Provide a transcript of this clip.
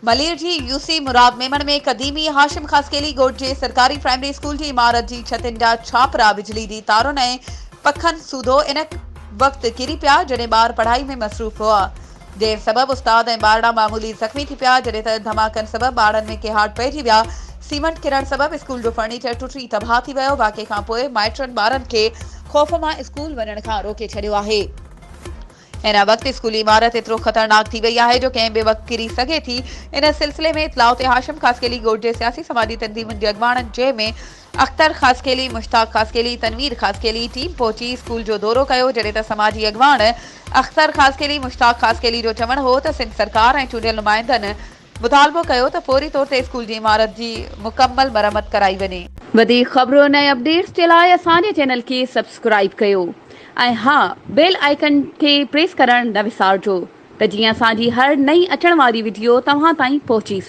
मलेर जी UC मुराद मेमन में कदीमी हाशिम खासकेली गोट जे सरकारी प्राइमरी स्कूल की इमारत जी छतिन जा छापरा बिजली दी तारुन ऐं पखन सूदो इन वक्त किरी पिया जॾहिं ॿार पढ़ाई में मसरूफ़ हुआ। जंहिं सबब उस्ताद ऐं ॿारड़ा मामूली ज़ख़्मी थी पिया जॾहिं त धमाकनि सबब ॿारनि में केहाट पइजी विया। सीमेंट किरण सबब स्कूल जो फर्नीचर टुटी तबाह थी वियो। वाक़े खां पोइ माइटनि ॿारनि खे ख़ौफ़ मां स्कूल वञण खां रोके छॾियो आहे। इन वक्त स्कूली इमारत एतिरो ख़तरनाक थी वई आहे जो कंहिं बि वक़्तु किरी सघे थी। इन सिलसिले में इतलाउ ते हाशिम खासकेली गोट जे सियासी समाजी तंज़ीमुनि जे अॻवाननि जंहिंमें अख्तर खासकेली, मुश्ताक खासकेली, तनवीर खासकेली टीम पहुची स्कूल जो दौरो कयो जॾहिं त समाजी अॻवान अख्तर खासकेली, मुश्ताक खासकेली जो चवणु हो त सिंध सरकार ऐं चूंडियल नुमाइंदनि मुतालबो कयो त फौरी तौर ते स्कूल जी इमारत जी मुकम्मल मरम्मत कराई वञे। वधीक ख़बरुनि ऐं अपडेट्स जे लाइ असांजे चैनल खे सब्सक्राइब कयो ऐं हा बेल आइकन खे प्रेस करणु न विसारिजो त जीअं असांजी हर नई अचण वारी वीडियो तव्हां ताईं पहुची सघे।